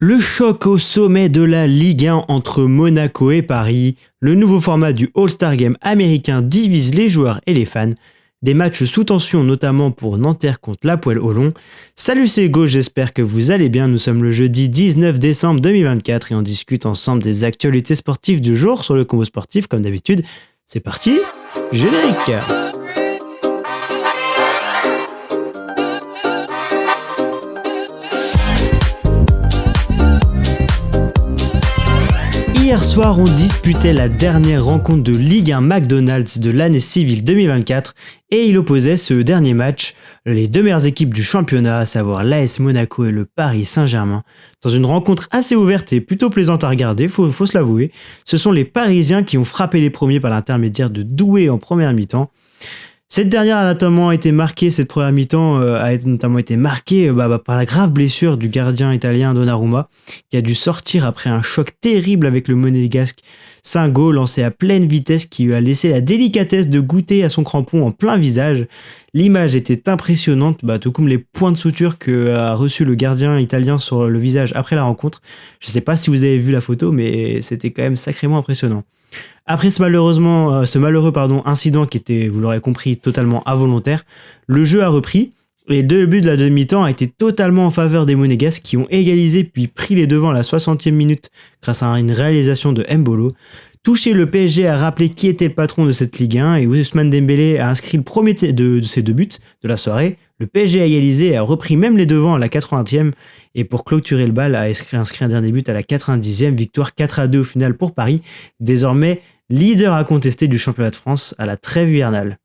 Le choc au sommet de la Ligue 1 entre Monaco et Paris, le nouveau format du All-Star Game américain divise les joueurs et les fans, des matchs sous tension notamment pour Nanterre contre l'Hapoel Holon. Salut c'est Hugo, j'espère que vous allez bien, nous sommes le jeudi 19 décembre 2024 et on discute ensemble des actualités sportives du jour sur le combo sportif comme d'habitude. C'est parti, générique. Hier soir, on disputait la dernière rencontre de Ligue 1 McDonald's de l'année civile 2024 et il opposait ce dernier match, les deux meilleures équipes du championnat, à savoir l'AS Monaco et le Paris Saint-Germain. Dans une rencontre assez ouverte et plutôt plaisante à regarder, faut se l'avouer, ce sont les Parisiens qui ont frappé les premiers par l'intermédiaire de Doué en première mi-temps. Cette dernière a notamment été marquée, cette première mi-temps a notamment été marquée par la grave blessure du gardien italien Donnarumma, qui a dû sortir après un choc terrible avec le monégasque Singo lancé à pleine vitesse qui lui a laissé la délicatesse de goûter à son crampon en plein visage. L'image était impressionnante, tout comme les points de suture que a reçu le gardien italien sur le visage après la rencontre. Je sais pas si vous avez vu la photo, mais c'était quand même sacrément impressionnant. Après ce malheureux incident qui était, vous l'aurez compris, totalement involontaire, le jeu a repris et le début de la demi-temps a été totalement en faveur des Monégasques qui ont égalisé puis pris les devants à la 60e minute grâce à une réalisation de Mbolo. Touché, le PSG a rappelé qui était le patron de cette Ligue 1 et Ousmane Dembélé a inscrit le premier de ses deux buts de la soirée. Le PSG a égalisé et a repris même les devants à la 80e et pour clôturer le bal a inscrit un dernier but à la 90e, victoire 4-2 au final pour Paris, désormais leader incontesté du championnat de France à la trêve hivernale.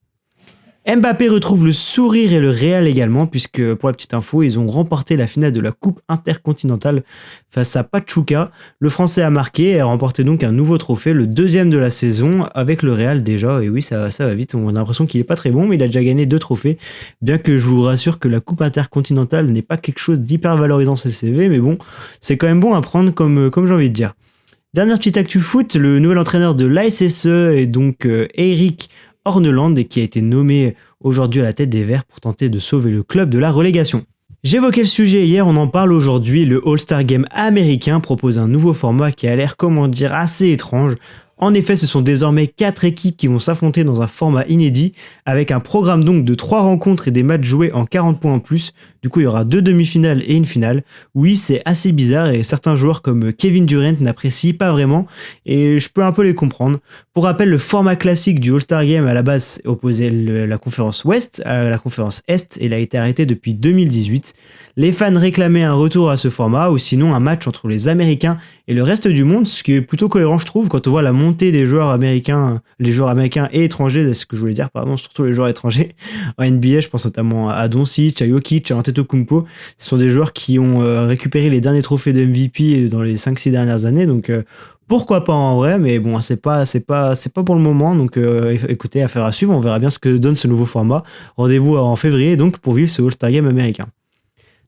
Mbappé retrouve le sourire et le Real également puisque, pour la petite info, ils ont remporté la finale de la Coupe intercontinentale face à Pachuca. Le Français a marqué et a remporté donc un nouveau trophée, le deuxième de la saison avec le Real déjà. Et oui, ça va vite, on a l'impression qu'il est pas très bon, mais il a déjà gagné 2 trophées. Bien que je vous rassure que la Coupe intercontinentale n'est pas quelque chose d'hyper valorisant sur le CV, mais bon, c'est quand même bon à prendre comme j'ai envie de dire. Dernière petite actu foot, le nouvel entraîneur de l'ASSE est donc Eric Horneland et qui a été nommé aujourd'hui à la tête des Verts pour tenter de sauver le club de la relégation. J'évoquais le sujet hier, on en parle aujourd'hui, le All-Star Game américain propose un nouveau format qui a l'air, assez étrange. En effet, ce sont désormais 4 équipes qui vont s'affronter dans un format inédit, avec un programme donc de 3 rencontres et des matchs joués en 40 points en plus. Du coup, il y aura 2 demi-finales et une finale. Oui, c'est assez bizarre et certains joueurs comme Kevin Durant n'apprécient pas vraiment et je peux un peu les comprendre. Pour rappel, le format classique du All-Star Game à la base opposait la conférence Ouest à la conférence Est et il a été arrêté depuis 2018. Les fans réclamaient un retour à ce format ou sinon un match entre les Américains et le reste du monde, ce qui est plutôt cohérent je trouve quand on voit la montée des joueurs américains, les joueurs américains et étrangers, c'est ce que je voulais dire, surtout les joueurs étrangers. En NBA, je pense notamment à Doncic, à Jokic, à Antetokounmpo. Ce sont des joueurs qui ont récupéré les derniers trophées de MVP dans les 5-6 dernières années, donc pourquoi pas en vrai, mais bon, c'est pas pour le moment, donc écoutez, affaire à suivre, on verra bien ce que donne ce nouveau format. Rendez-vous en février donc pour vivre ce All-Star Game américain.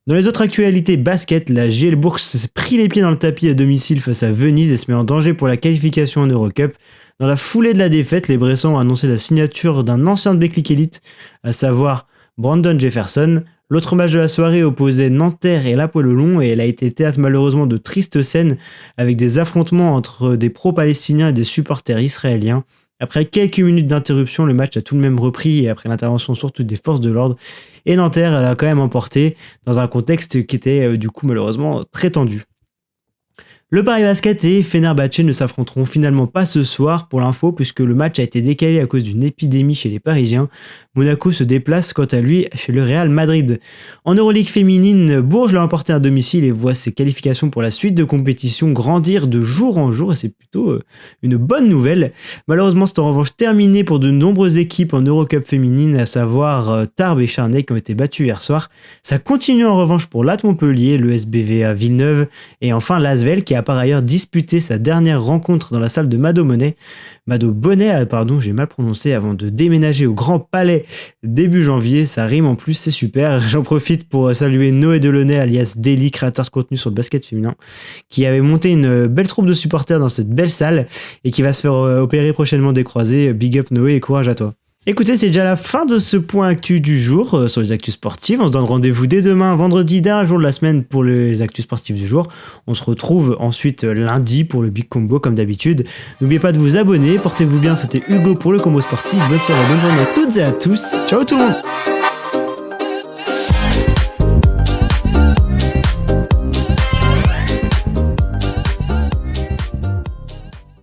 Dans les autres actualités basket, la Gielbourg s'est pris les pieds dans le tapis à domicile face à Venise et se met en danger pour la qualification en Eurocup. Dans la foulée de la défaite, les Bressans ont annoncé la signature d'un ancien de Betclic Elite, à savoir Brandon Jefferson. L'autre match de la soirée opposait Nanterre et l'Hapoel Holon et elle a été théâtre malheureusement de tristes scènes avec des affrontements entre des pro-palestiniens et des supporters israéliens. Après quelques minutes d'interruption, le match a tout de même repris et après l'intervention surtout des forces de l'ordre. Et Nanterre, elle a quand même emporté dans un contexte qui était du coup malheureusement très tendu. Le Paris Basket et Fenerbahçe ne s'affronteront finalement pas ce soir pour l'info puisque le match a été décalé à cause d'une épidémie chez les Parisiens. Monaco se déplace quant à lui chez le Real Madrid. En Euroleague féminine, Bourges l'a emporté à domicile et voit ses qualifications pour la suite de compétition grandir de jour en jour et c'est plutôt une bonne nouvelle. Malheureusement, c'est en revanche terminé pour de nombreuses équipes en Eurocup féminine, à savoir Tarbes et Charnay qui ont été battues hier soir. Ça continue en revanche pour l'AT Montpellier, le SBVA Villeneuve et enfin l'Asvel qui a par ailleurs disputé sa dernière rencontre dans la salle de Mado Bonnet, j'ai mal prononcé, avant de déménager au Grand Palais début janvier. Ça rime en plus, c'est super. J'en profite pour saluer Noé Delaunay alias Daily, créateur de contenu sur le basket féminin, qui avait monté une belle troupe de supporters dans cette belle salle et qui va se faire opérer prochainement des croisés. Big up Noé et courage à toi. Écoutez, c'est déjà la fin de ce point actu du jour sur les actus sportives. On se donne rendez-vous dès demain, vendredi, dernier jour de la semaine pour les actus sportives du jour. On se retrouve ensuite lundi pour le Big Combo comme d'habitude. N'oubliez pas de vous abonner, portez-vous bien, c'était Hugo pour le Combo Sportif. Bonne soirée, bonne journée à toutes et à tous. Ciao tout le monde!